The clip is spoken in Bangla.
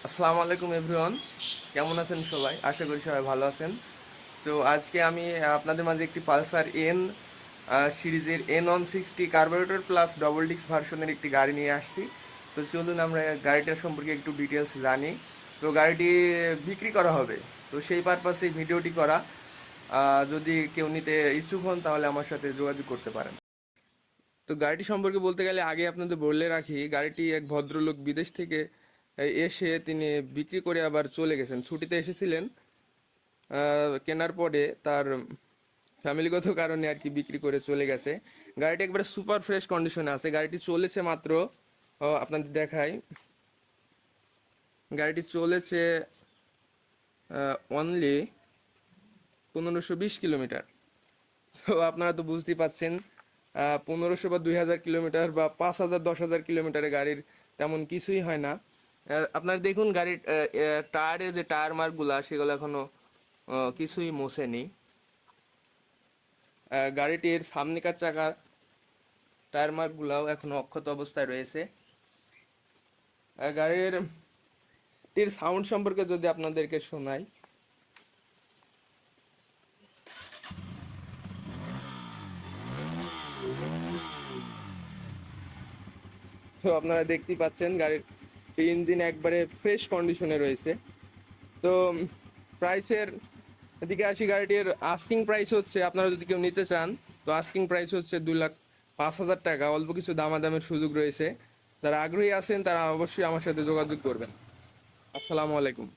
আসসালামু আলাইকুম এভরিওয়ান, কেমন আছেন সবাই? আশা করি সবাই ভালো আছেন। তো আজকে আমি আপনাদের মাঝে একটি পালসার এন সিরিজের N160 carburettor plus double disc ভার্সনের একটি গাড়ি নিয়ে আসছি। তো চলুন আমরা গাড়িটার সম্পর্কে একটু ডিটেলস জানি। তো গাড়িটি বিক্রি করা হবে, তো সেই পারপাসে ভিডিওটি করা। যদি কেউ নিতে ইচ্ছুক হন তাহলে আমার সাথে যোগাযোগ করতে পারেন। তো গাড়িটি সম্পর্কে বলতে গেলে আগে আপনাদের বলে রাখি, গাড়িটি এক ভদ্রলোক বিদেশ থেকে এসে তিনি বিক্রি করে আবার চলে গেছেন, ছুটিতে এসেছিলেন। কেনার পরে তার ফ্যামিলিগত কারণে আর কি বিক্রি করে চলে গেছে। গাড়িটি একবারে সুপার ফ্রেশ কন্ডিশনে আছে। গাড়িটি চলেছে মাত্র, আপনাদের দেখাই, গাড়িটি চলেছে অনলি 1520 কিলোমিটার। তো আপনারা তো বুঝতেই পাচ্ছেন, 1500 বা 2000 কিলোমিটার বা 5000 10,000 কিলোমিটারে গাড়ির তেমন কিছুই হয় না। আপনারা দেখুন গাড়ির টায়ারের যে টায়ার মার্কগুলা সেগুলো এখনো কিছুই মোছেনি। গাড়িটির সামনেকার চাকার টায়ার মার্কগুলাও এখনো অক্ষত অবস্থায় রয়েছে। গাড়ির সাউন্ড সম্পর্কে যদি আপনাদেরকে শোনাই, তো আপনারা দেখতেই পাচ্ছেন গাড়ির ইঞ্জিন একবারে ফ্রেশ কন্ডিশনে রয়েছে। তো প্রাইসের এদিকে আসি, গাড়িটির আস্কিং প্রাইস হচ্ছে, আপনারা যদি কেউ নিতে চান তো আস্কিং প্রাইস হচ্ছে 2,05,000 টাকা। অল্প কিছু দামাদামের সুযোগ রয়েছে। যারা আগ্রহী আছেন তারা অবশ্যই আমার সাথে যোগাযোগ করবেন। আসসালামু আলাইকুম।